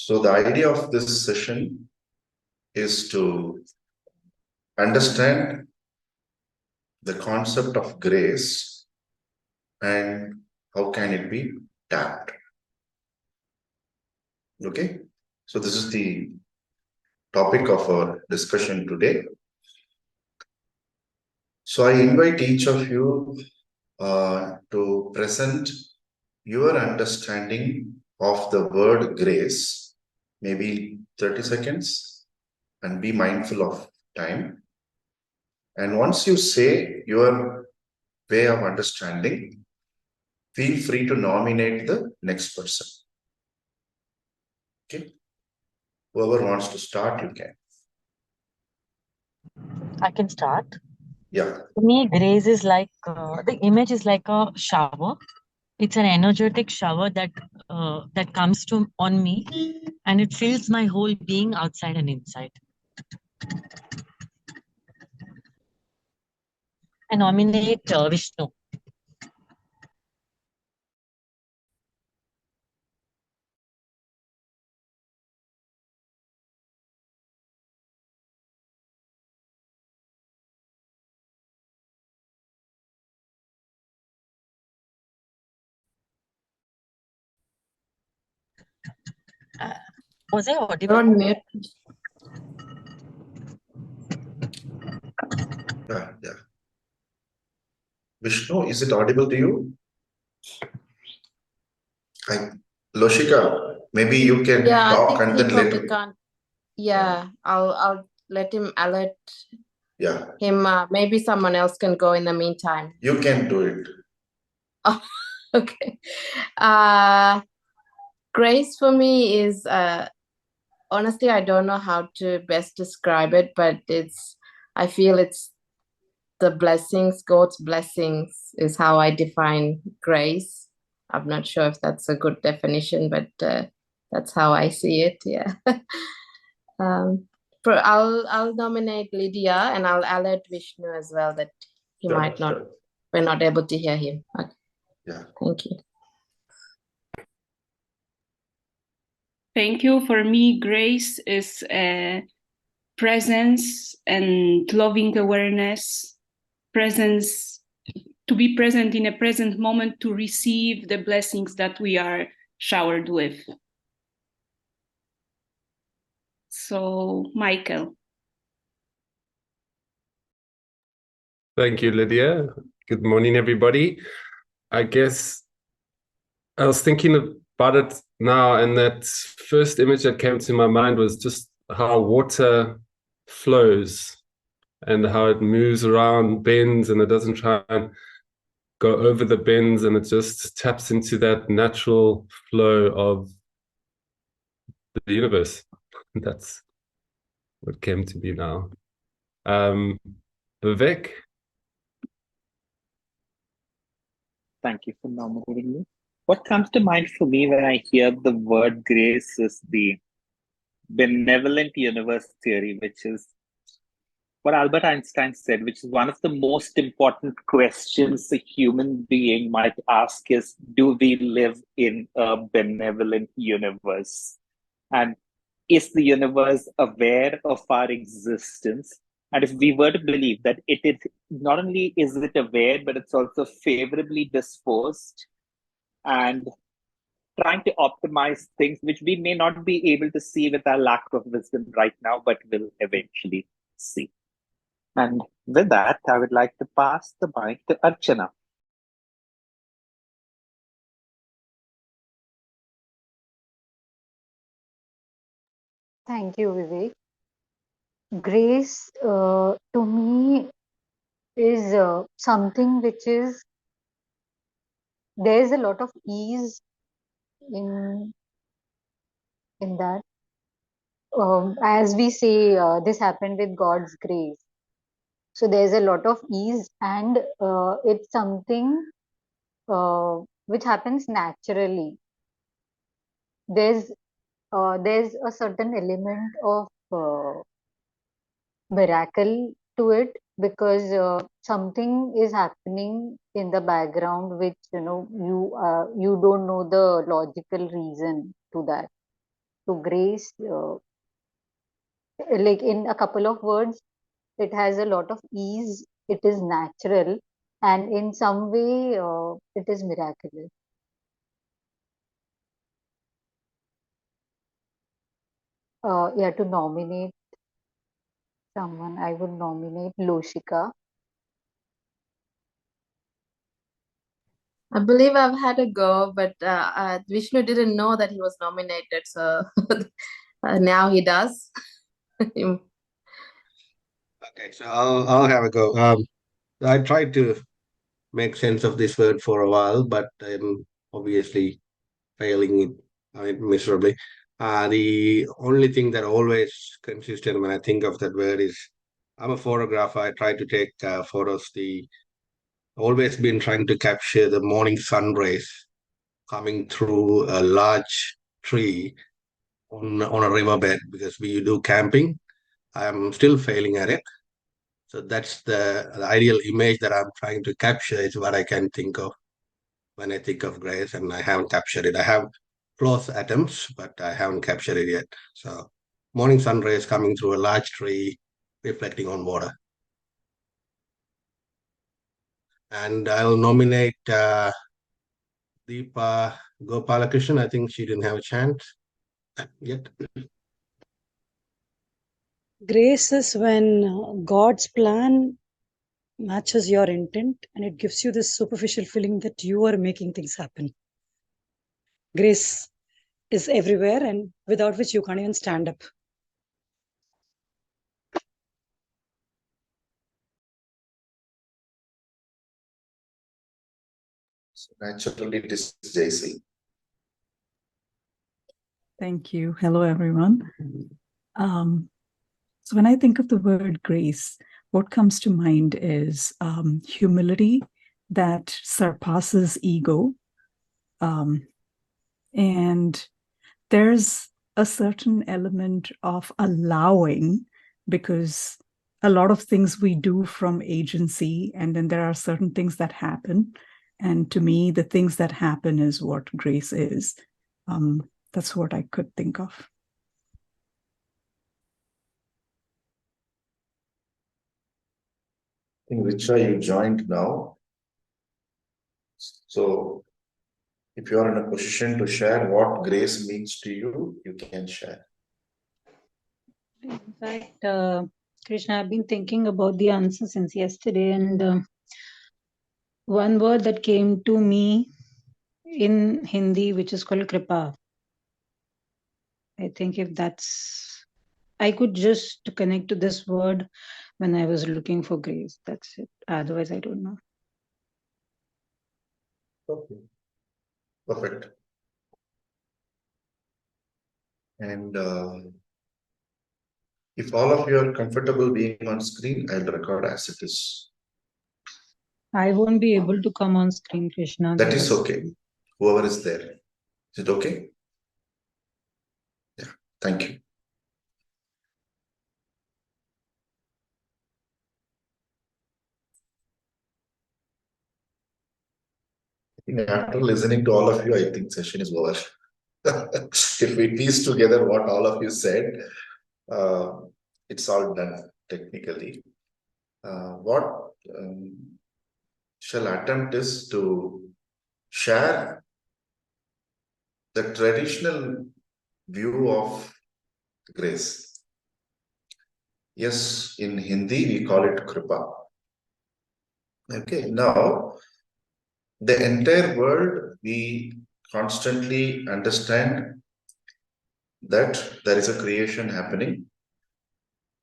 So the idea of this session is to understand the concept of grace and how can it be tapped. Okay, so this is the topic of our discussion today. So I invite each of you to present your understanding of the word grace, maybe 30 seconds, and be mindful of time. And once you say your way of understanding, feel free to nominate the next person. Okay. Whoever wants to start, you can. I can start. Yeah. For me, grace is like the image is like a shower. It's an energetic shower that comes to on me, and it fills my whole being, outside and inside. I nominate Vishnu. Was I audible? On mute. Yeah. Vishnu, is it audible to you? Loshika, maybe you can Yeah, I talk think and he then probably later. can't. Yeah, I'll let him alert Yeah, him. Maybe someone else can go in the meantime. you can do it. Oh, okay. Grace for me is honestly, I don't know how to best describe it, but I feel it's the blessings, God's blessings is how I define grace. I'm not sure if that's a good definition, but that's how I see it. Yeah. I'll nominate Lydia, and I'll alert Vishnu as well that he Sure, might not. sure. We're not able to hear him. Okay. Yeah. Thank you. Thank you. For me, grace is presence and loving awareness, presence, to be present in a present moment to receive the blessings that we are showered with. So, Michael. Thank you, Lydia. Good morning, everybody. I guess I was thinking about it now, and that first image that came to my mind was just how water flows and how it moves around bends, and it doesn't try and go over the bends, and it just taps into that natural flow of the universe. That's what came to be now. Vivek? Thank you for nominating me. What comes to mind for me when I hear the word grace is the benevolent universe theory, which is what Albert Einstein said, which is one of the most important questions a human being might ask is, do we live in a benevolent universe? And is the universe aware of our existence? And if we were to believe that it is, not only is it aware, but it's also favorably disposed and trying to optimize things which we may not be able to see with our lack of wisdom right now, but will eventually see. And with that, I would like to pass the mic to Archana. Thank you, Vivek. Grace, to me, is something which is, there's a lot of ease in that. As we say, this happened with God's grace. So there's a lot of ease, and it's something which happens naturally. There's a certain element of miracle to it, because something is happening in the background which you don't know the logical reason to that. So grace, like in a couple of words, it has a lot of ease, it is natural, and in some way, it is miraculous. Yeah, to nominate someone, I would nominate Loshika. I believe I've had a go, but Vishnu didn't know that he was nominated, so now he does. Okay, so I'll have a go. I tried to make sense of this word for a while, but I'm obviously failing it miserably. The only thing that always consistent when I think of that word is I'm a photographer. I try to take photos. Always been trying to capture the morning sun rays coming through a large tree on a riverbed because we do camping. I'm still failing at it. So that's the ideal image that I'm trying to capture is what I can think of when I think of grace, and I haven't captured it. I have close atoms, but I haven't captured it yet. So morning sun rays coming through a large tree, reflecting on water. And I'll nominate Deepa Gopalakrishnan. I think she didn't have a chance yet. Grace is when God's plan matches your intent and it gives you this superficial feeling that you are making things happen. Grace is everywhere and without which you can't even stand up. So naturally, it is JC. Thank you. Hello, everyone. So when I think of the word grace, what comes to mind is humility that surpasses ego. And there's a certain element of allowing, because a lot of things we do from agency, and then there are certain things that happen. And to me, the things that happen is what grace is. That's what I could think of. I think Richa, you joined now. So if you are in a position to share what grace means to you, you can share. In fact, Krishna, I've been thinking about the answer since yesterday, and one word that came to me in Hindi, which is called kripa. I think if that's, I could just connect to this word when I was looking for grace. That's it. Otherwise, I don't know. Okay. Perfect. And if all of you are comfortable being on screen, I'll record as it is. I won't be able to come on screen, Krishna. That is okay. Whoever is there. Is it okay? Yeah. Thank you. I think after listening to all of you, I think session is over. If we piece together what all of you said, it's all done technically. What shall attempt is to share the traditional view of grace. Yes, in Hindi we call it kripa. Okay, now the entire world we constantly understand that there is a creation happening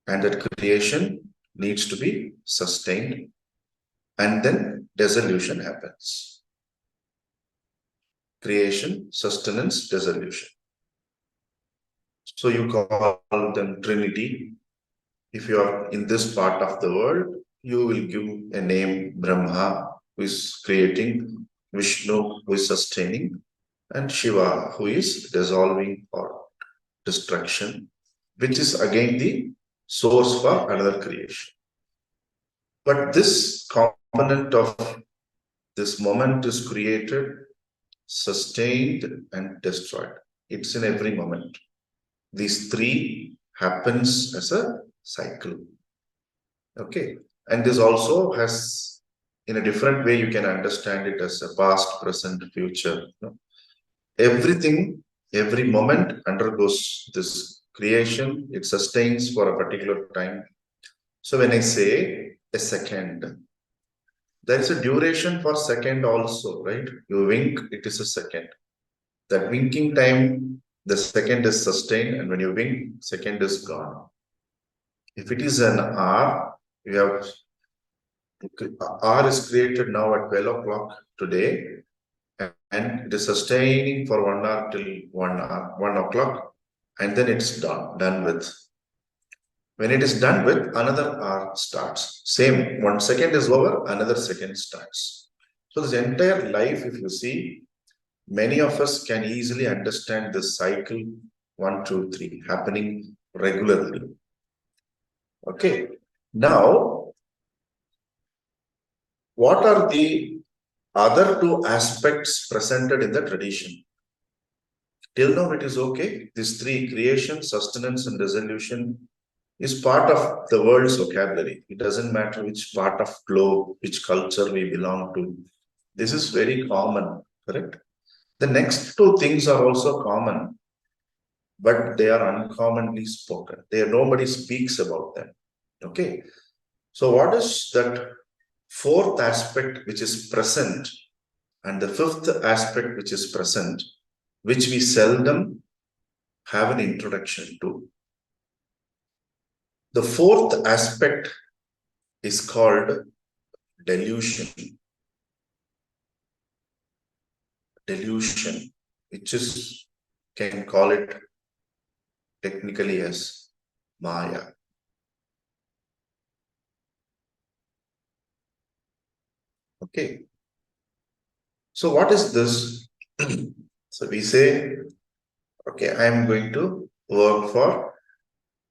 and that creation needs to be sustained and then dissolution happens. Creation, sustenance, dissolution. So you call them Trinity. If you are in this part of the world, you will give a name Brahma, who is creating, Vishnu, who is sustaining, and Shiva, who is dissolving or destruction, which is again the source for another creation. But this component of this moment is created, sustained, and destroyed. It's in every moment. these three happens as a cycle. Okay, and this also has, in a different way, you can understand it as a past, present, future. Everything, every moment undergoes this creation. It sustains for a particular time. So when I say a second, there is a duration for second also, right? You wink, it is a second. That winking time, the second is sustained, and when you wink, second is gone. If it is an hour, you have R is created now at 12 o'clock today, and it is sustaining for 1 hour till 1 hour, 1 o'clock, and then it's done with. When it is done with, another hour starts. Same, 1 second is over, another second starts. So this entire life, if you see, many of us can easily understand this cycle 1, 2, 3 happening regularly. Okay, now what are the other two aspects presented in the tradition? Till now it is okay. These three, creation, sustenance, and resolution, is part of the world's vocabulary. It doesn't matter which part of globe, which culture we belong to. This is very common, correct? The next two things are also common, but they are uncommonly spoken. Nobody speaks about them. Okay. So what is that fourth aspect which is present, and the fifth aspect which is present, which we seldom have an introduction to? The fourth aspect is called delusion. Delusion, which is, can call it technically as Maya. Okay. So what is this? So we say, okay, I am going to work for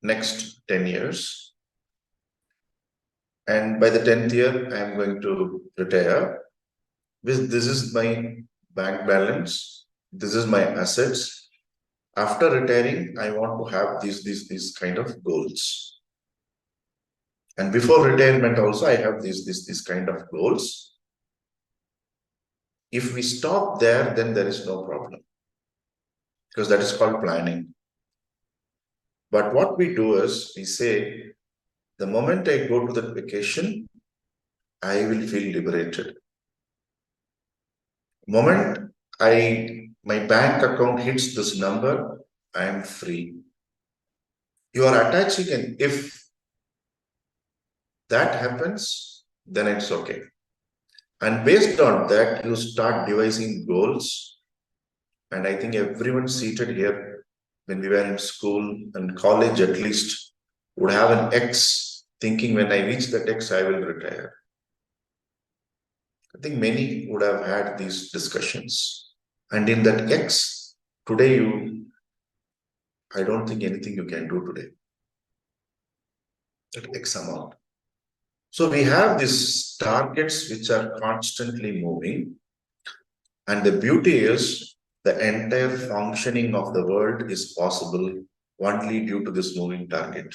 next 10 years. And by the 10th year, I am going to retire. This is my bank balance. This is my assets. After retiring, I want to have these kind of goals. And before retirement also, I have these kind of goals. If we stop there, then there is no problem, because that is called planning. But what we do is, we say, the moment I go to that vacation, I will feel liberated. Moment my bank account hits this number, I am free. You are attaching an if. That happens, then it's okay. And based on that, you start devising goals. And I think everyone seated here, when we were in school and college at least, would have an X, thinking when I reach that X, I will retire. I think many would have had these discussions. And in that X, today I don't think anything you can do today. That X amount. So we have these targets which are constantly moving. And the beauty is, the entire functioning of the world is possible only due to this moving target.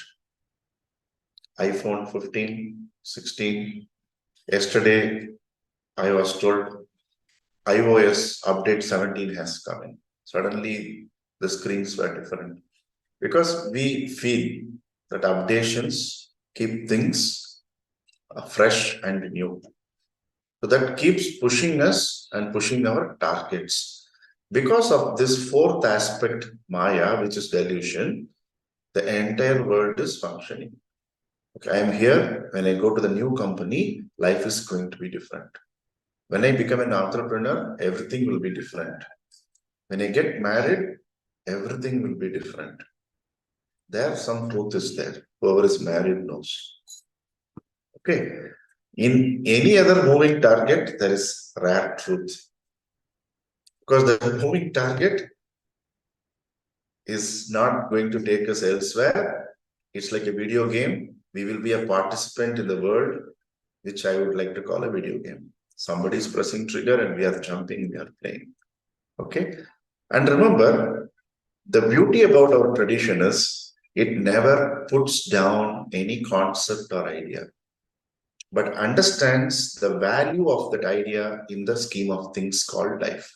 iPhone 15, 16. Yesterday, I was told iOS update 17 has come in. Suddenly, the screens were different. Because we feel that updations keep things fresh and new. So that keeps pushing us and pushing our targets. Because of this fourth aspect, Maya, which is delusion, the entire world is functioning. Okay, I am here. When I go to the new company, life is going to be different. When I become an entrepreneur, everything will be different. When I get married, everything will be different. There, some truth is there. Whoever is married knows. Okay. In any other moving target, there is rare truth. Because the moving target is not going to take us elsewhere. It's like a video game. We will be a participant in the world, which I would like to call a video game. Somebody is pressing trigger and we are jumping, we are playing. Okay. And remember, The beauty about our tradition is it never puts down any concept or idea, but understands the value of that idea in the scheme of things called life.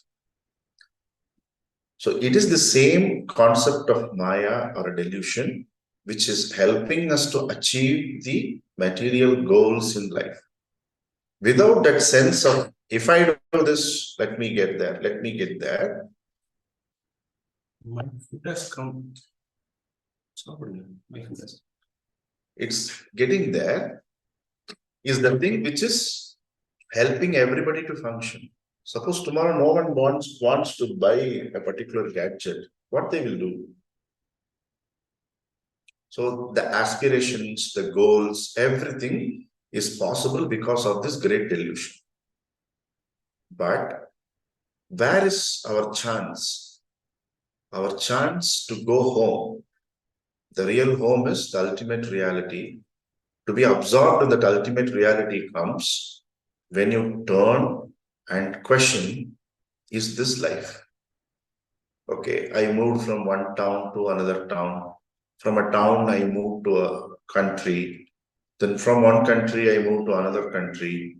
So it is the same concept of Maya or a delusion, which is helping us to achieve the material goals in life. Without that sense of, if I do this, let me get there, let me get there. My foot has come. It's getting there is the thing which is helping everybody to function. Suppose tomorrow no one wants to buy a particular gadget, what they will do? So the aspirations, the goals, everything is possible because of this great delusion. But where is our chance? Our chance to go home. The real home is the ultimate reality. To be absorbed in that ultimate reality comes when you turn and question, is this life? Okay, I moved from one town to another town. From a town, I moved to a country. Then from one country, I moved to another country.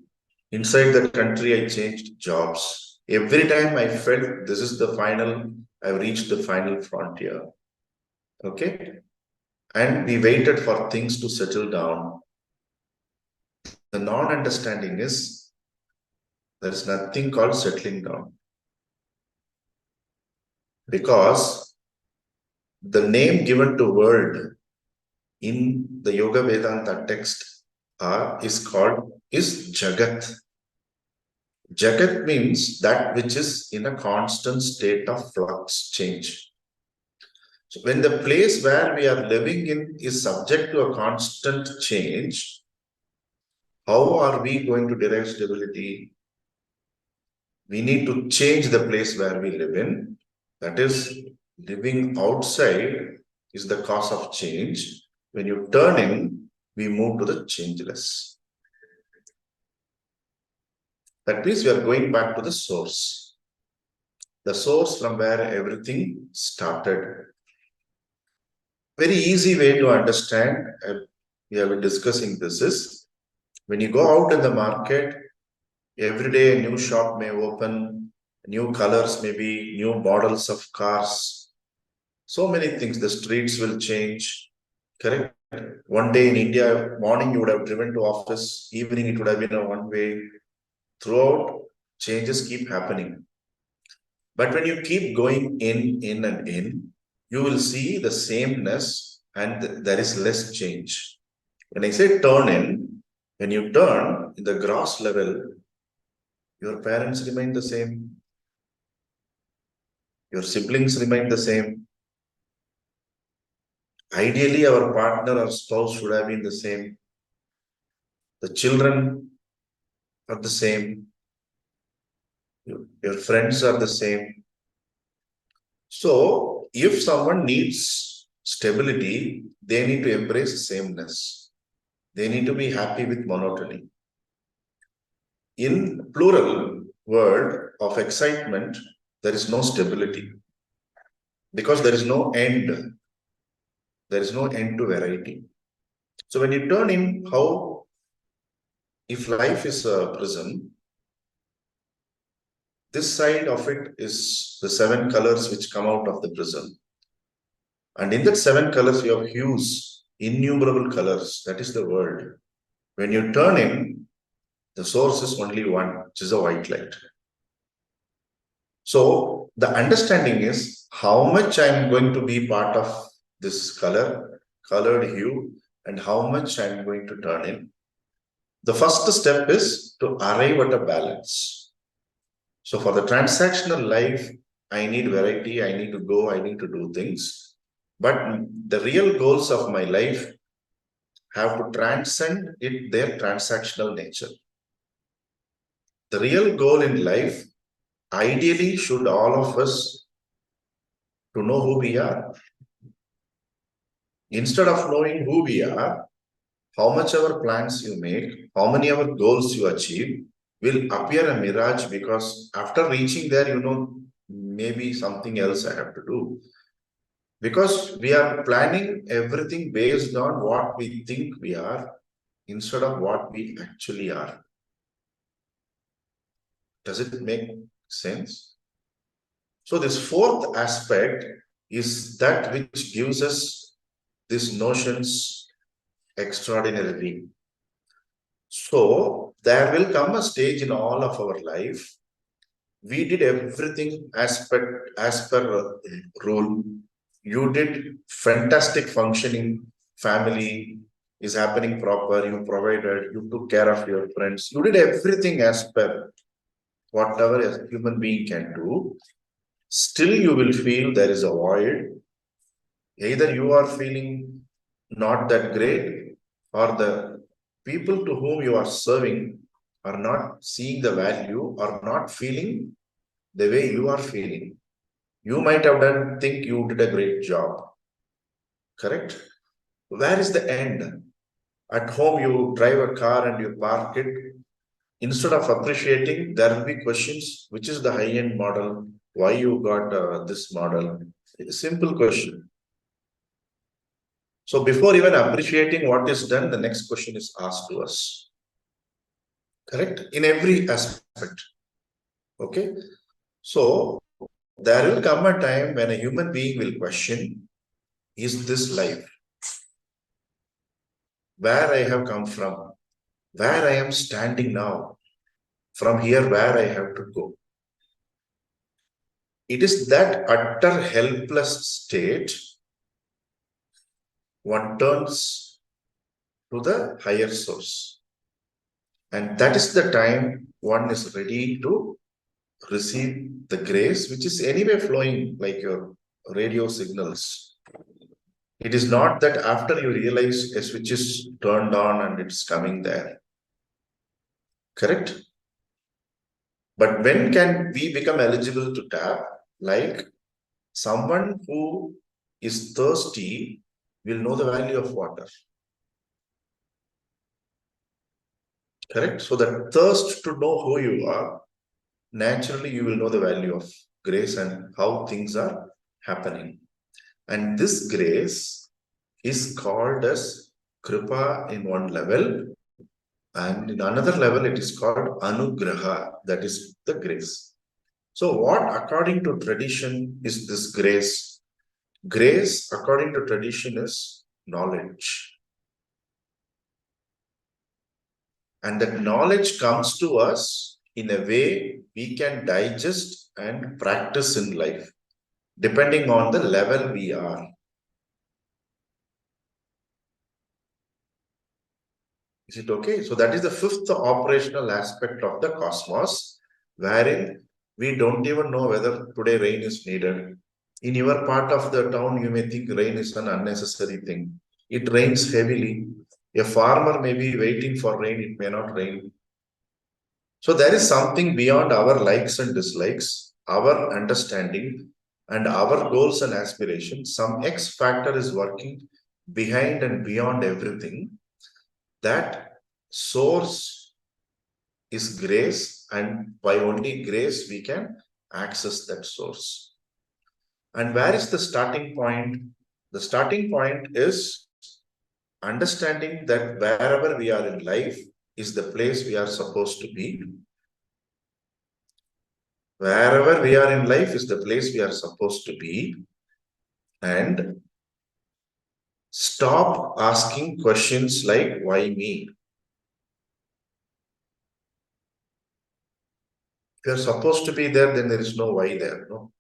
Inside that country, I changed jobs. Every time I felt this is the final, I've reached the final frontier. Okay? And we waited for things to settle down. The non-understanding is there is nothing called settling down. Because the name given to world in the Yoga Vedanta text is Jagat. Jagat means that which is in a constant state of flux, change. So when the place where we are living in is subject to a constant change, how are we going to derive stability? We need to change the place where we live in. That is, living outside is the cause of change. When you turn in, we move to the changeless. That means we are going back to the source. The source from where everything started. Very easy way to understand, we have been discussing this, is when you go out in the market, every day a new shop may open, new colors, maybe new models of cars. So many things, the streets will change, correct? One day in India, morning you would have driven to office, evening it would have been a one way. Throughout, changes keep happening. But when you keep going in and in, you will see the sameness and there is less change. When I say turn in, when you turn in the gross level, your parents remain the same. Your siblings remain the same. Ideally, our partner or spouse should have been the same. The children are the same. Your friends are the same. So, if someone needs stability, they need to embrace sameness. They need to be happy with monotony. In plural world of excitement, there is no stability because there is no end. There is no end to variety. So when you turn in, how, if life is a prism, this side of it is the 7 colors which come out of the prism. And in that 7 colors, you have hues, innumerable colors. That is the world. When you turn in, the source is only one, which is a white light. So the understanding is how much I am going to be part of this colored hue, and how much I am going to turn in. The first step is to arrive at a balance. So for the transactional life, I need variety, I need to go, I need to do things. But the real goals of my life have to transcend their transactional nature. The real goal in life, ideally, should all of us to know who we are. Instead of knowing who we are, how much ever plans you make, how many ever goals you achieve, will appear a mirage, because after reaching there, maybe something else I have to do. Because we are planning everything based on what we think we are instead of what we actually are. Does it make sense? So this fourth aspect is that which gives us these notions extraordinarily. So there will come a stage in all of our life. We did everything as per rule. You did fantastic functioning, family is happening proper, you provided, you took care of your friends, you did everything as per whatever a human being can do. Still you will feel there is a void. Either you are feeling not that great, or the people to whom you are serving are not seeing the value or not feeling the way you are feeling. You might have think you did a great job. Correct? Where is the end? At home, you drive a car and you park it. Instead of appreciating, there will be questions, which is the high-end model? Why you got this model? It's a simple question. So before even appreciating what is done, the next question is asked to us. Correct? In every aspect. Okay? So there will come a time when a human being will question, is this life? Where I have come from? Where I am standing now? From here, where I have to go? It is that utter helpless state one turns to the higher source. And that is the time one is ready to receive the grace, which is anyway flowing like your radio signals. It is not that after you realize a switch is turned on and it's coming there. Correct? But when can we become eligible to tap? Like someone who is thirsty will know the value of water. Correct? So the thirst to know who you are, naturally you will know the value of grace and how things are happening. And this grace is called as Kripa in one level, and in another level it is called Anugraha, that is the grace. So what according to tradition is this grace? Grace according to tradition is knowledge. And that knowledge comes to us in a way we can digest and practice in life, depending on the level we are. Is it okay? So that is the fifth operational aspect of the cosmos, wherein we don't even know whether today rain is needed. In your part of the town, you may think rain is an unnecessary thing. It rains heavily. A farmer may be waiting for rain, it may not rain. So there is something beyond our likes and dislikes, our understanding, and our goals and aspirations. Some X factor is working behind and beyond everything. That source is grace, and by only grace we can access that source. And where is the starting point? The starting point is understanding that wherever we are in life is the place we are supposed to be. Wherever we are in life is the place we are supposed to be. And stop asking questions like, why me? If you're supposed to be there, then there is no why there. No,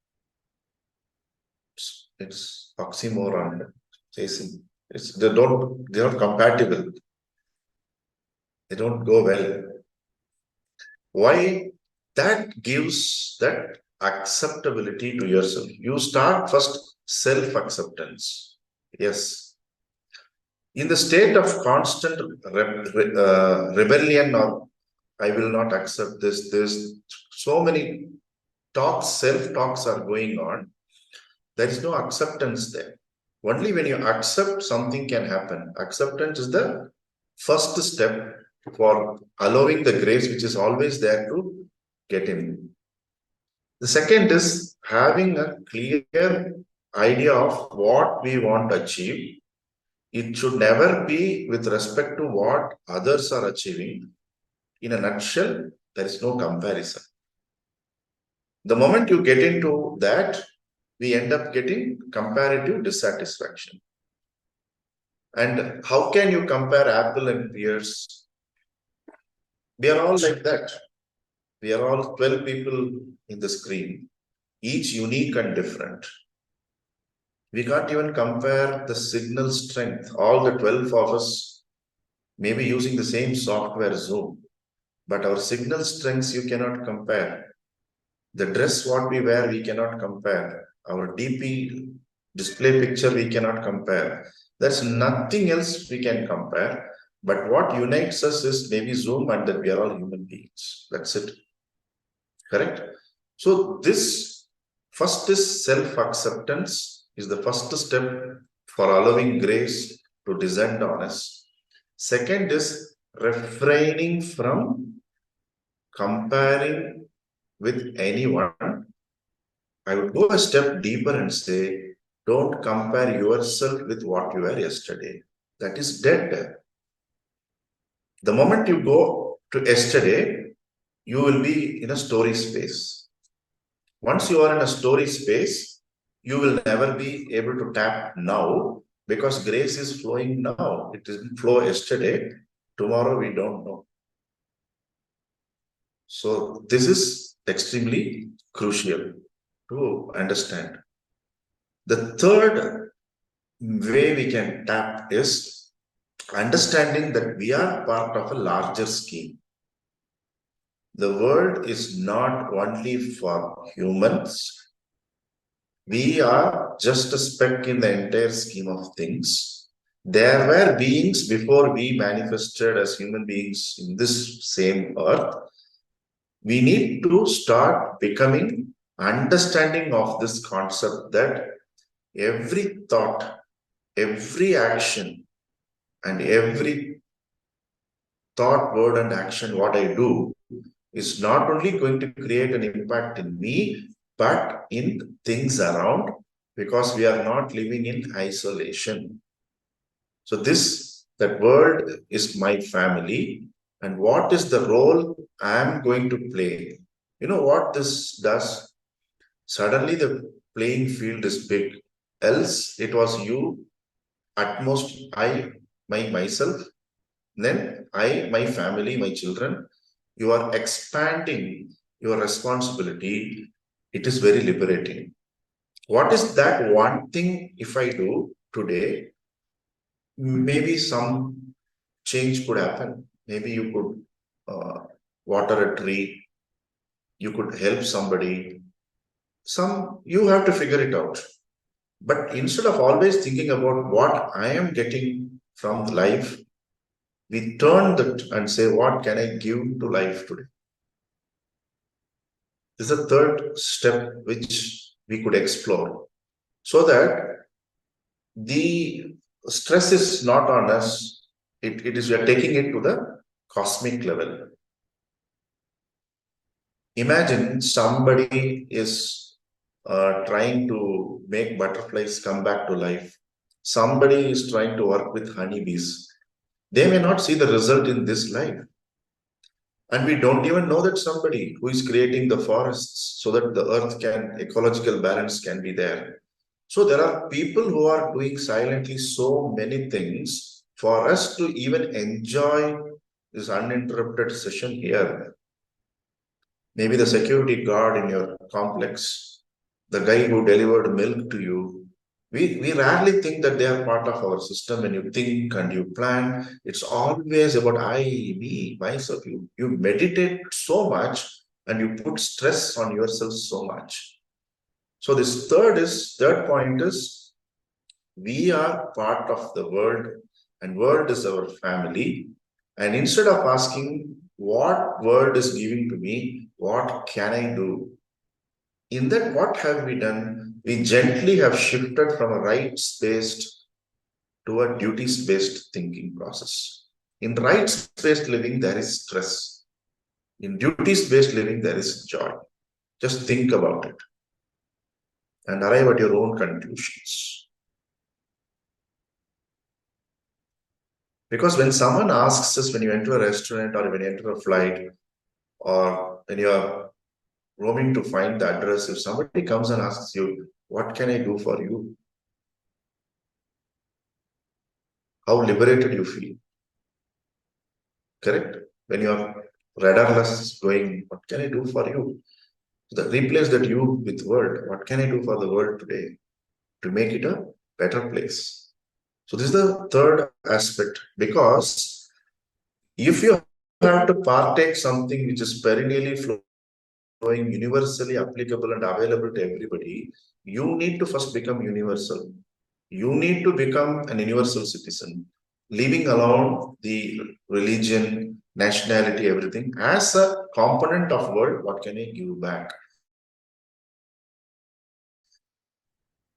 it's oxymoron. They're not compatible. They don't go well. Why? That gives that acceptability to yourself. You start first self-acceptance. Yes. In the state of constant rebellion, or I will not accept this, there's so many talks, self-talks are going on. There is no acceptance there. Only when you accept, something can happen. Acceptance is the first step for allowing the grace which is always there to get in. The second is having a clear idea of what we want to achieve. It should never be with respect to what others are achieving. In a nutshell, there is no comparison. The moment you get into that, we end up getting comparative dissatisfaction. And how can you compare apple and pears? We are all like that. We are all 12 people in the screen, each unique and different. We can't even compare the signal strength. All the 12 of us may be using the same software Zoom, but our signal strengths you cannot compare. The dress what we wear, we cannot compare. Our DP display picture, we cannot compare. There's nothing else we can compare. But what unites us is maybe Zoom and that we are all human beings. That's it. Correct? So this first is self-acceptance is the first step for allowing grace to descend on us. Second is refraining from comparing with anyone. I would go a step deeper and say, don't compare yourself with what you were yesterday. That is dead. The moment you go to yesterday, you will be in a story space. Once you are in a story space, you will never be able to tap now because grace is flowing now. It didn't flow yesterday. Tomorrow we don't know. So this is extremely crucial to understand. The third way we can tap is understanding that we are part of a larger scheme. The world is not only for humans. We are just a speck in the entire scheme of things. There were beings before we manifested as human beings in this same earth. We need to start becoming understanding of this concept that every thought, every action, and every thought, word, and action, what I do is not only going to create an impact in me, but in things around, because we are not living in isolation. So that world is my family, and what is the role I am going to play? You know what this does? Suddenly the playing field is big. Else it was you, at most I, myself, then I, my family, my children. You are expanding your responsibility. It is very liberating. What is that one thing if I do today? Maybe some change could happen. Maybe you could water a tree. You could help somebody. You have to figure it out. But instead of always thinking about what I am getting from life, we turn that and say, what can I give to life today? This is the third step which we could explore, so that the stress is not on us. It is we are taking it to the cosmic level. Imagine somebody is trying to make butterflies come back to life. Somebody is trying to work with honeybees. They may not see the result in this life. And we don't even know that somebody who is creating the forests so that the earth ecological balance can be there. So there are people who are doing silently so many things for us to even enjoy this uninterrupted session here. Maybe the security guard in your complex, the guy who delivered milk to you. We rarely think that they are part of our system. When you think and you plan, it's always about I, me, myself. You meditate so much and you put stress on yourself so much. So this third point is we are part of the world and world is our family. And instead of asking what world is giving to me, what can I do? In that, what have we done? We gently have shifted from a rights-based to a duties-based thinking process. In rights-based living, there is stress. In duties-based living, there is joy. Just think about it. and arrive at your own conclusions. Because when someone asks us, when you enter a restaurant or when you enter a flight or when you are roaming to find the address, if somebody comes and asks you, what can I do for you? How liberated you feel. Correct? When you are radarless going, what can I do for you? Replace that you with word. What can I do for the world today to make it a better place? So this is the third aspect, because if you have to partake something which is perennially flowing, universally applicable and available to everybody, you need to first become universal. You need to become an universal citizen, leaving alone the religion, nationality, everything. As a component of world, what can I give back?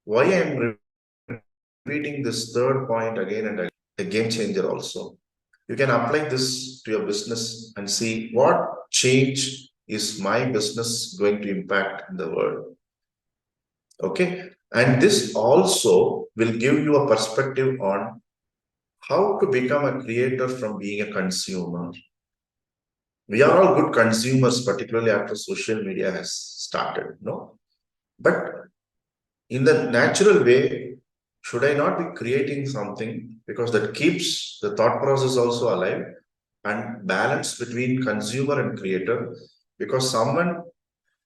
Why I am repeating this third point again and again, a game changer also. You can apply this to your business and see what change is my business going to impact in the world. Okay. And this also will give you a perspective on how to become a creator from being a consumer. We are all good consumers, particularly after social media has started, no? But in the natural way, should I not be creating something? Because that keeps the thought process also alive and balance between consumer and creator, because someone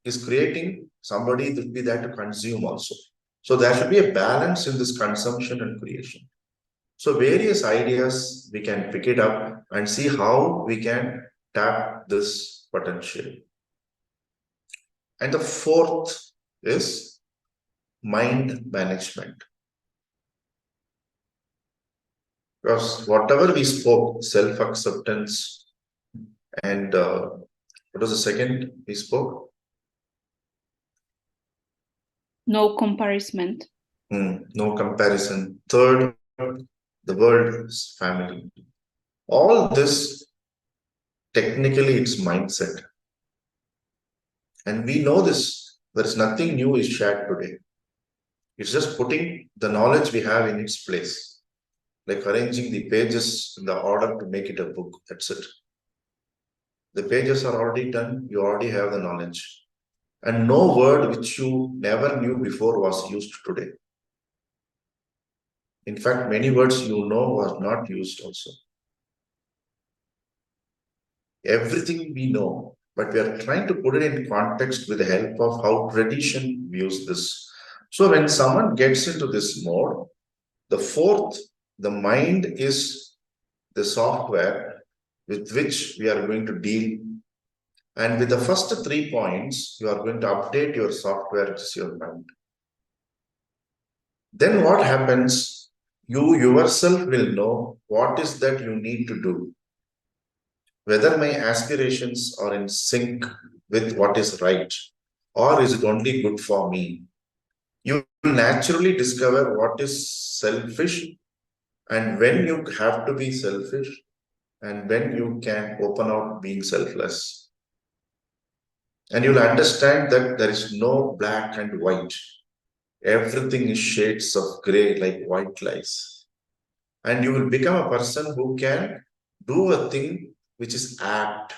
is creating, somebody will be there to consume also. So there should be a balance in this consumption and creation. So various ideas, we can pick it up and see how we can tap this potential. And the fourth is mind management. Because whatever we spoke, self-acceptance, and what was the second we spoke? No comparison. No comparison. Third, the world is family. All this, technically, it's mindset. And we know this. There is nothing new is shared today. It's just putting the knowledge we have in its place. Like arranging the pages in the order to make it a book. That's it. The pages are already done. You already have the knowledge. And no word which you never knew before was used today. In fact, many words you know was not used also. Everything we know, but we are trying to put it in context with the help of how tradition views this. So when someone gets into this mode, the fourth, the mind is the software with which we are going to deal. And with the first 3 points, you are going to update your software, which is your mind. Then what happens? You yourself will know what is that you need to do. Whether my aspirations are in sync with what is right, or is it only good for me? You will naturally discover what is selfish and when you have to be selfish and when you can open out being selfless. And you'll understand that there is no black and white. Everything is shades of gray like white lies. And you will become a person who can do a thing which is apt,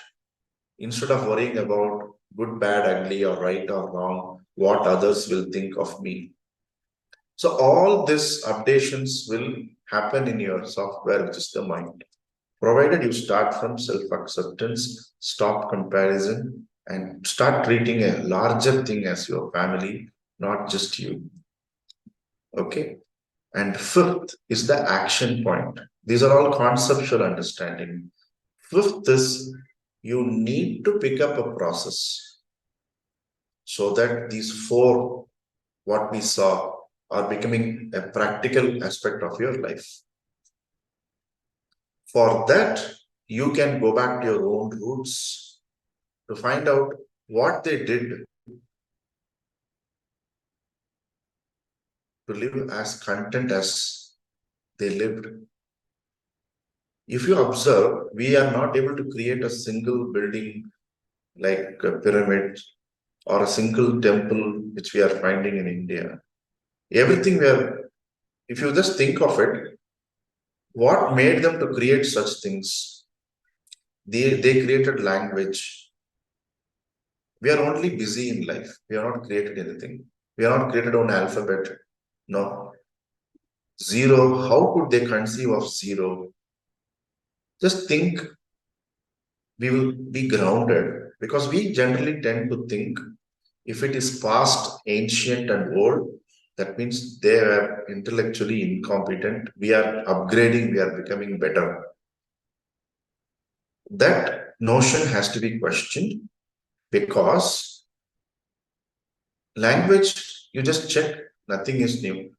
instead of worrying about good, bad, ugly, or right or wrong, what others will think of me. So all these updations will happen in your software, which is the mind. Provided you start from self-acceptance, stop comparison, and start treating a larger thing as your family, not just you. Okay. And fifth is the action point. These are all conceptual understanding. Fifth is you need to pick up a process so that these 4, what we saw, are becoming a practical aspect of your life. For that, you can go back to your own roots to find out what they did to live as content as they lived. If you observe, we are not able to create a single building like a pyramid or a single temple which we are finding in India. Everything if you just think of it, what made them to create such things? They created language. We are only busy in life. We are not created anything. We are not created on alphabet. No. Zero. How could they conceive of zero? Just think we will be grounded, because we generally tend to think if it is past, ancient and old, that means they are intellectually incompetent. We are upgrading, we are becoming better. That notion has to be questioned, because language, you just check, nothing is new.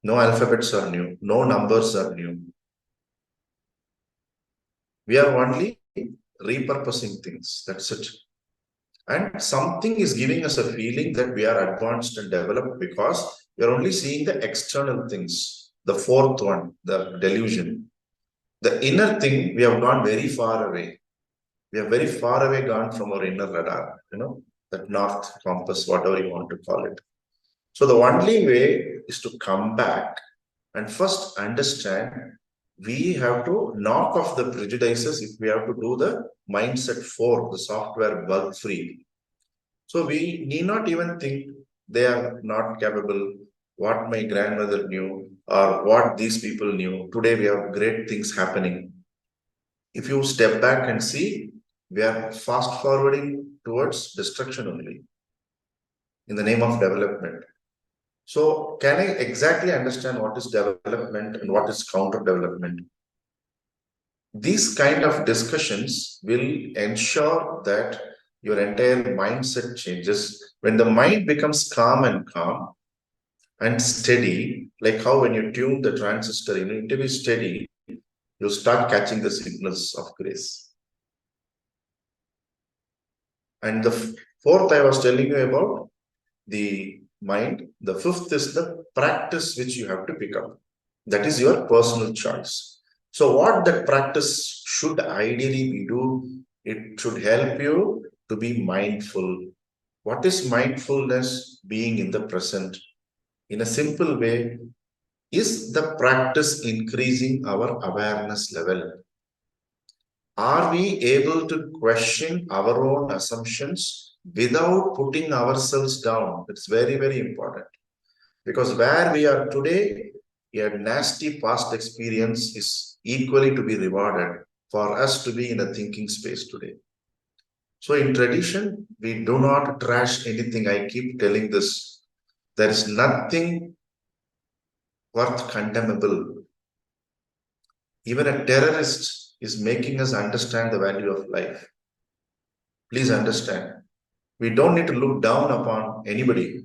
No alphabets are new, no numbers are new. We are only repurposing things, that's it. And something is giving us a feeling that we are advanced and developed, because we are only seeing the external things. The fourth one, the delusion. The inner thing, we have gone very far away. We have very far away gone from our inner radar, that north compass, whatever you want to call it. So the only way is to come back and first understand we have to knock off the prejudices if we have to do the mindset 4, the software bug free. So we need not even think they are not capable, what my grandmother knew or what these people knew. Today we have great things happening. If you step back and see, we are fast forwarding towards destruction only in the name of development. So can I exactly understand what is development and what is counter development? These kind of discussions will ensure that your entire mindset changes. When the mind becomes calm and steady, like how when you tune the transistor, you need to be steady, you start catching the signals of grace. And the fourth I was telling you about, the mind. The fifth is the practice which you have to pick up. That is your personal choice. So what that practice should ideally be do, it should help you to be mindful. What is mindfulness? Being in the present. In a simple way, is the practice increasing our awareness level? Are we able to question our own assumptions without putting ourselves down? It's very, very important. Because where we are today, a nasty past experience is equally to be rewarded for us to be in a thinking space today. So in tradition, we do not trash anything. I keep telling this. There is nothing worth condemnable. Even a terrorist is making us understand the value of life. Please understand. We don't need to look down upon anybody.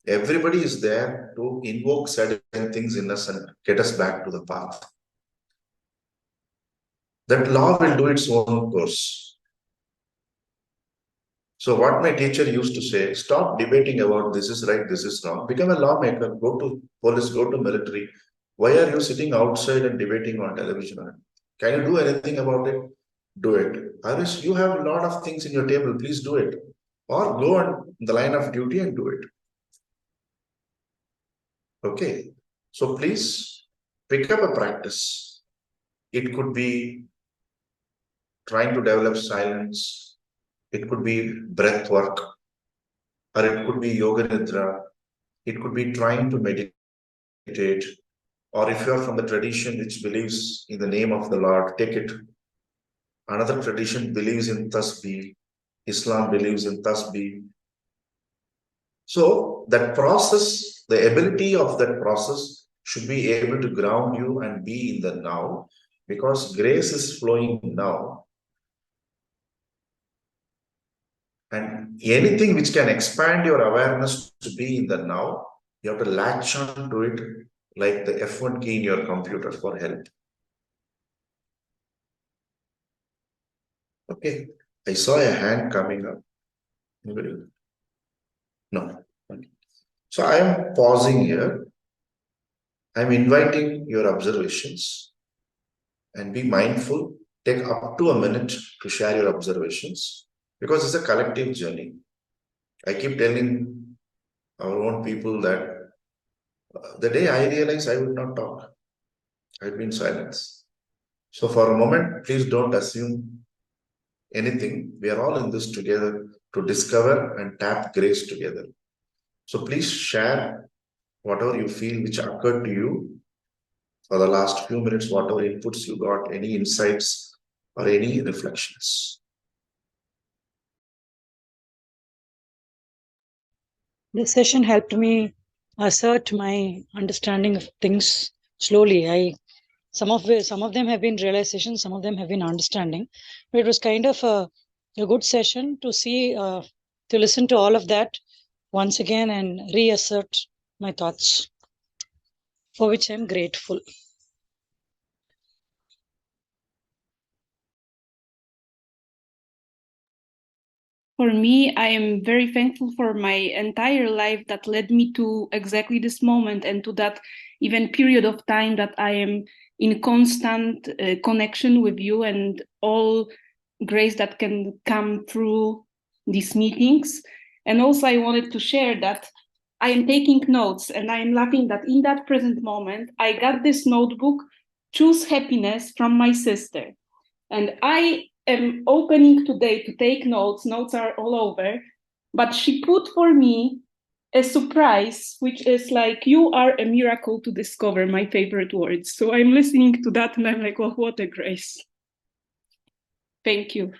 Everybody is there to invoke certain things in us and get us back to the path. That law will do its own course. So what my teacher used to say, stop debating about this is right, this is wrong. Become a lawmaker, go to police, go to military. Why are you sitting outside and debating on television? Can you do anything about it? Do it. Otherwise, you have a lot of things in your table, please do it. Or go on the line of duty and do it. Okay. So please pick up a practice. It could be trying to develop silence. It could be breath work. Or it could be yoga nidra. It could be trying to meditate. Or if you are from the tradition which believes in the name of the Lord, take it. Another tradition believes in tasbih. Islam believes in tasbih. So that process, the ability of that process should be able to ground you and be in the now, because grace is flowing now. And anything which can expand your awareness to be in the now, you have to latch on to it like the F1 key in your computer for help. Okay, I saw a hand coming up. Anybody? No. Okay. So I am pausing here. I'm inviting your observations and be mindful. Take up to a minute to share your observations. because it's a collective journey. I keep telling our own people that the day I realized I would not talk, I'd be in silence. So for a moment, please don't assume anything. We are all in this together to discover and tap grace together. So please share whatever you feel which occurred to you for the last few minutes, whatever inputs you got, any insights or any reflections. This session helped me assert my understanding of things slowly. Some of them have been realizations, some of them have been understanding. But it was kind of a good session to see, to listen to all of that once again and reassert my thoughts, for which I'm grateful. For me, I am very thankful for my entire life that led me to exactly this moment and to that even period of time that I am in constant connection with you and all grace that can come through these meetings. And also I wanted to share that I am taking notes, and I am laughing that in that present moment, I got this notebook, Choose Happiness, from my sister. And I am opening today to take notes. Notes are all over, but she put for me a surprise, which is like, you are a miracle to discover, my favorite words. So I'm listening to that and I'm like, oh, what a grace. Thank you.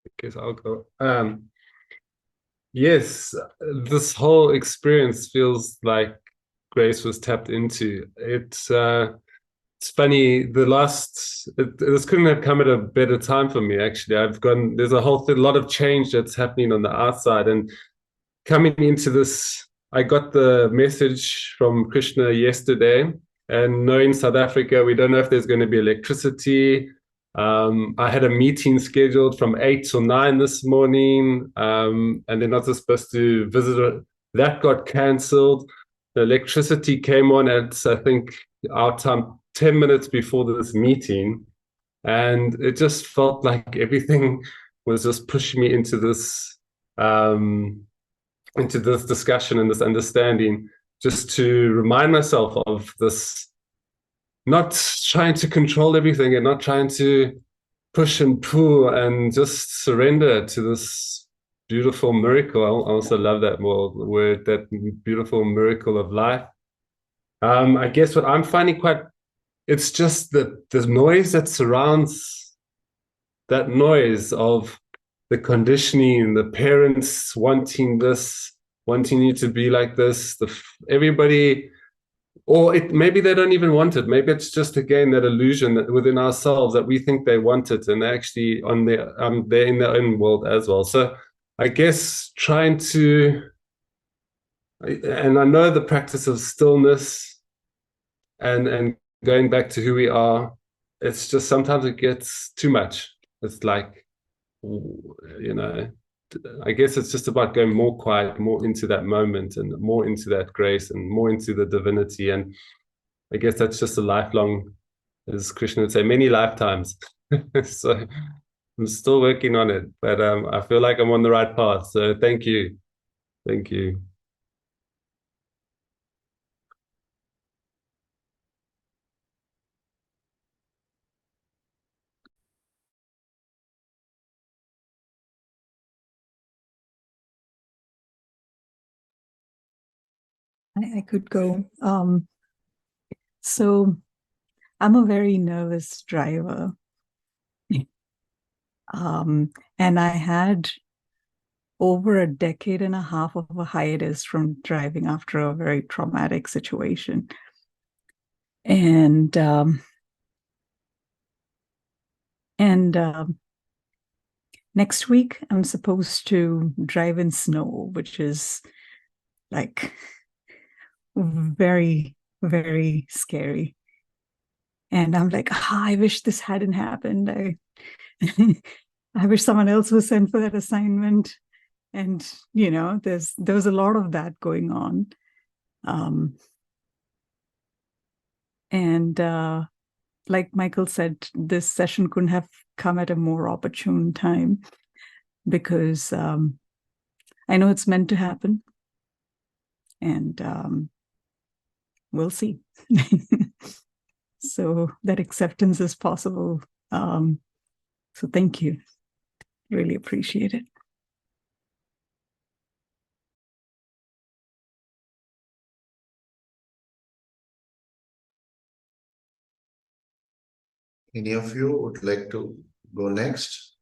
I guess I'll go. Yes, this whole experience feels like grace was tapped into. It's funny. This couldn't have come at a better time for me. Actually, there's a lot of change that's happening on the outside, and coming into this, I got the message from Krishna yesterday, and knowing South Africa, we don't know if there's going to be electricity. I had a meeting scheduled from 8 till 9 this morning, and they're not supposed to visit. That got cancelled. The electricity came on at, I think, our time, 10 minutes before this meeting. And it just felt like everything was just pushing me into this discussion and this understanding, just to remind myself of this, not trying to control everything and not trying to push and pull, and just surrender to this beautiful miracle. I also love that word, that beautiful miracle of life. I guess what I'm finding it's just the noise that surrounds that noise of the conditioning, the parents wanting this, wanting you to be like this, everybody. Or maybe they don't even want it. Maybe it's just, again, that illusion that within ourselves that we think they want it, and actually they're in their own world as well. So I guess and I know the practice of stillness and going back to who we are, it's just sometimes it gets too much. It's like, I guess it's just about going more quiet, more into that moment, and more into that grace, and more into the divinity. And I guess that's just a lifelong, as Krishna would say, many lifetimes. So I'm still working on it, but I feel like I'm on the right path. So thank you. Thank you. I could go. So I'm a very nervous driver. And I had over a decade and a half of a hiatus from driving after a very traumatic situation. And next week I'm supposed to drive in snow, which is like very, very scary. And I'm like, I wish this hadn't happened. I wish someone else was sent for that assignment. And, there was a lot of that going on. And like Michael said, this session couldn't have come at a more opportune time because I know it's meant to happen, and we'll see. So that acceptance is possible. So thank you. Really appreciate it. Any of you would like to go next?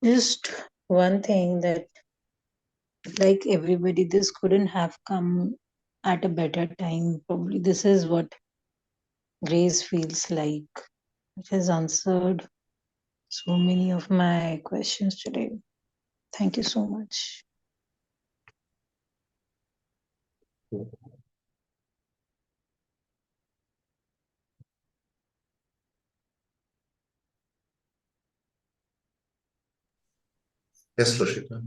Just one thing that, like everybody, this couldn't have come at a better time. Probably this is what grace feels like. It has answered so many of my questions today. Thank you so much. Yes, Roshika.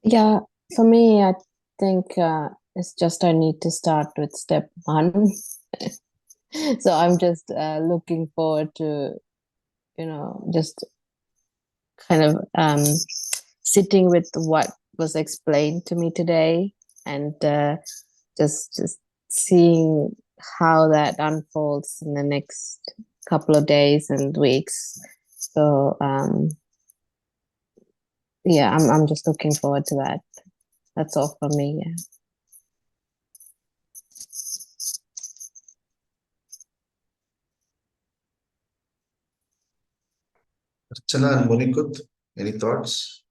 Yeah, for me, I think it's just I need to start with step one. So I'm just looking forward to, just kind of sitting with what was explained to me today, and just seeing how that unfolds in the next couple of days and weeks. So yeah, I'm just looking forward to that. That's all from me. Yeah. Archana and Monikut, any thoughts?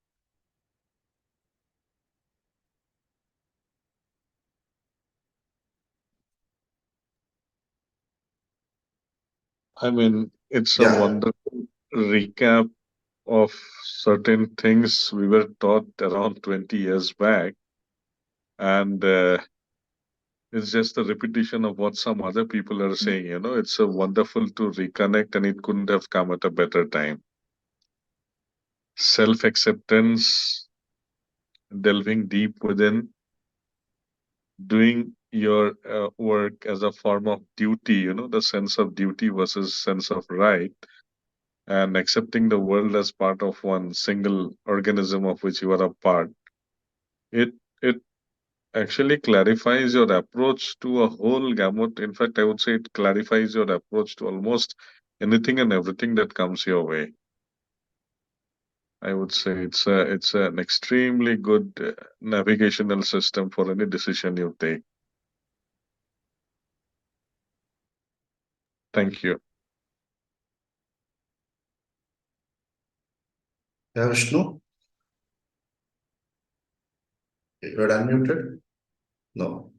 I mean, it's a Yeah. wonderful recap of certain things we were taught around 20 years back. And it's just a repetition of what some other people are saying. It's a wonderful to reconnect, and it couldn't have come at a better time. Self acceptance, delving deep within, doing your work as a form of duty, the sense of duty versus sense of right, and accepting the world as part of one single organism of which you are a part. It actually clarifies your approach to a whole gamut. In fact, I would say it clarifies your approach to almost anything and everything that comes your way. I would say it's an extremely good navigational system for any decision you take. Thank you. Yeah, Vishnu? You're unmuted? No.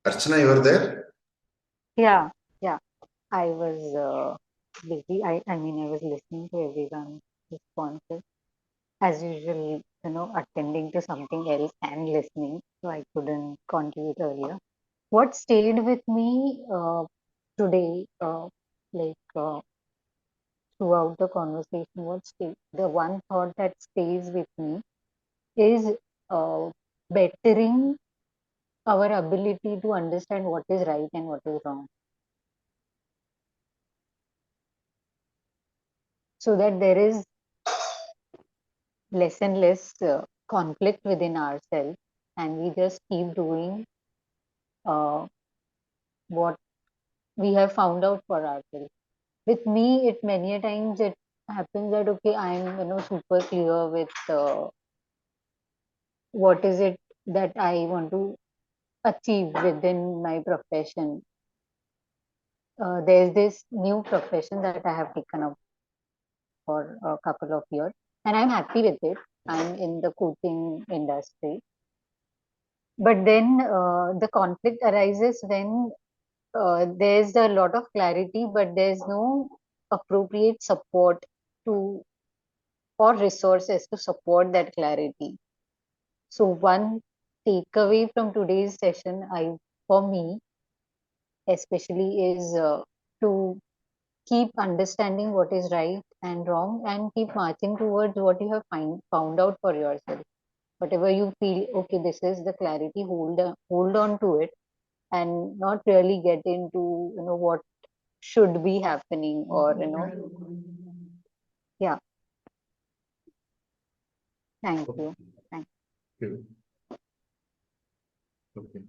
Archana, you are there? Yeah, yeah. I was busy. I mean, I was listening to everyone's responses. As usual, attending to something else and listening, so I couldn't contribute earlier. What stayed with me today, throughout the conversation, the one thought that stays with me is bettering our ability to understand what is right and what is wrong, so that there is less and less conflict within ourselves, and we just keep doing what we have found out for ourselves. With me, it many a times it happens that okay, I'm super clear with what is it that I want to achieve within my profession. There's this new profession that I have taken up for a couple of years, and I'm happy with it. I'm in the coaching industry, but then the conflict arises when there's a lot of clarity, but there's no appropriate support to or resources to support that clarity. So one takeaway from today's session, for me especially, is to keep understanding what is right and wrong, and keep marching towards what you have found out for yourself. Whatever you feel, okay, this is the clarity, hold on to it, and not really get into, what should be happening, or, yeah. Thank you. Thank you. Okay.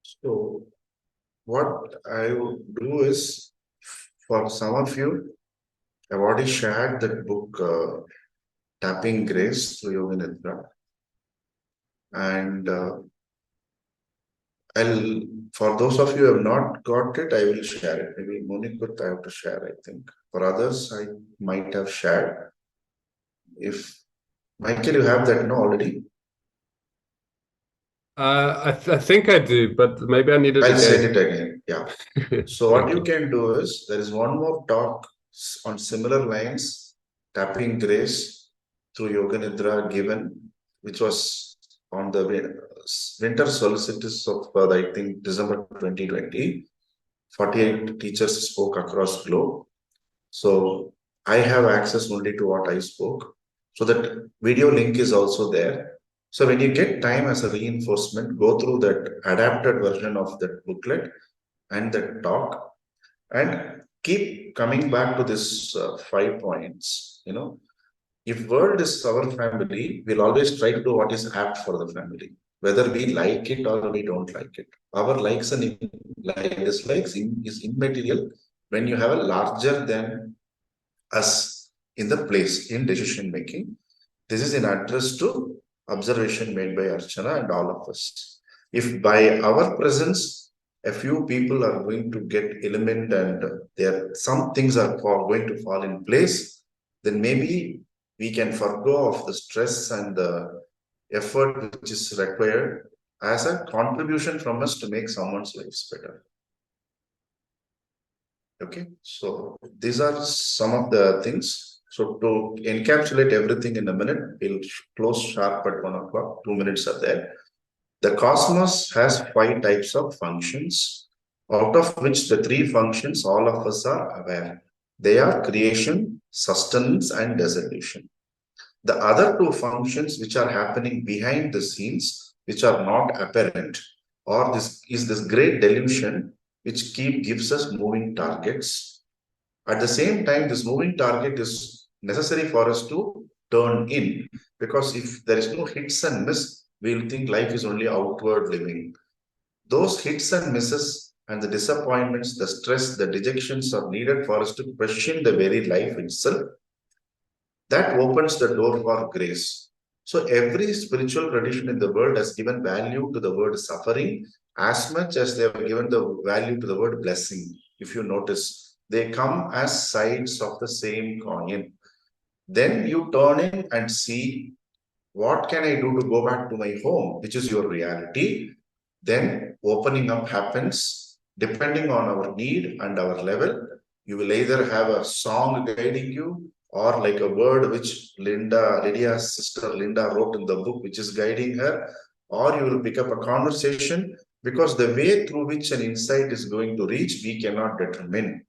So what I would do is, for some of you, I've already shared that book, Tapping Grace through Yoga Nidra. And for those of you who have not got it, I will share it. Maybe Monikut, I have to share, I think. For others, I might have shared. If Michael, you have that already? I think I do, but maybe I need it I'll again. send it again. Yeah. So what you can do is, there is one more talk on similar lines, Tapping Grace through Yoga Nidra given, which was on the winter solstice of, I think, December 2020. 48 teachers spoke across globe. So I have access only to what I spoke. So that video link is also there. So when you get time as a reinforcement, go through that adapted version of that booklet and that talk, and keep coming back to this 5 points. If world is our family, we'll always try to do what is apt for the family, whether we like it or we don't like it. Our likes and dislikes is immaterial when you have a larger than us in the place in decision making. This is in address to observation made by Archana and all of us. If by our presence, a few people are going to get element and some things are going to fall in place, then maybe we can forego of the stress and the effort which is required as a contribution from us to make someone's lives better. Okay, so these are some of the things. So to encapsulate everything in a minute, we'll close sharp at 1 o'clock. 2 minutes are there. The cosmos has 5 types of functions, out of which the 3 functions all of us are aware. They are creation, sustenance, and dissolution. The other 2 functions which are happening behind the scenes, which are not apparent, or this great delusion which gives us moving targets. At the same time, this moving target is necessary for us to turn in, because if there is no hits and miss, we'll think life is only outward living. Those hits and misses and the disappointments, the stress, the dejections are needed for us to question the very life itself. That opens the door for grace. So every spiritual tradition in the world has given value to the word suffering as much as they have given the value to the word blessing. If you notice, they come as sides of the same coin. Then you turn in and see, what can I do to go back to my home, which is your reality? Then opening up happens depending on our need and our level. You will either have a song guiding you, or like a word which Lydia's sister Linda wrote in the book, which is guiding her, or you will pick up a conversation, because the way through which an insight is going to reach, we cannot determine.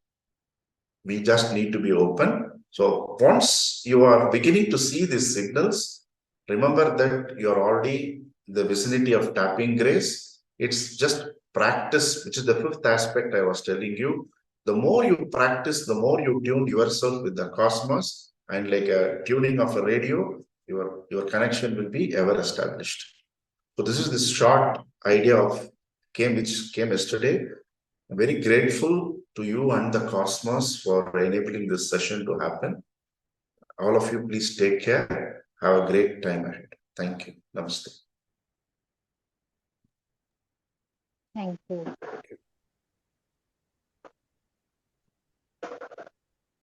We just need to be open. So once you are beginning to see these signals, remember that you're already in the vicinity of tapping grace. It's just practice, which is the 5th aspect I was telling you. The more you practice, the more you tune yourself with the cosmos, and like a tuning of a radio, your connection will be ever established. So this is this short idea which came yesterday. I'm very grateful to you and the cosmos for enabling this session to happen. All of you, please take care. Have a great time ahead. Thank you. Namaste. you.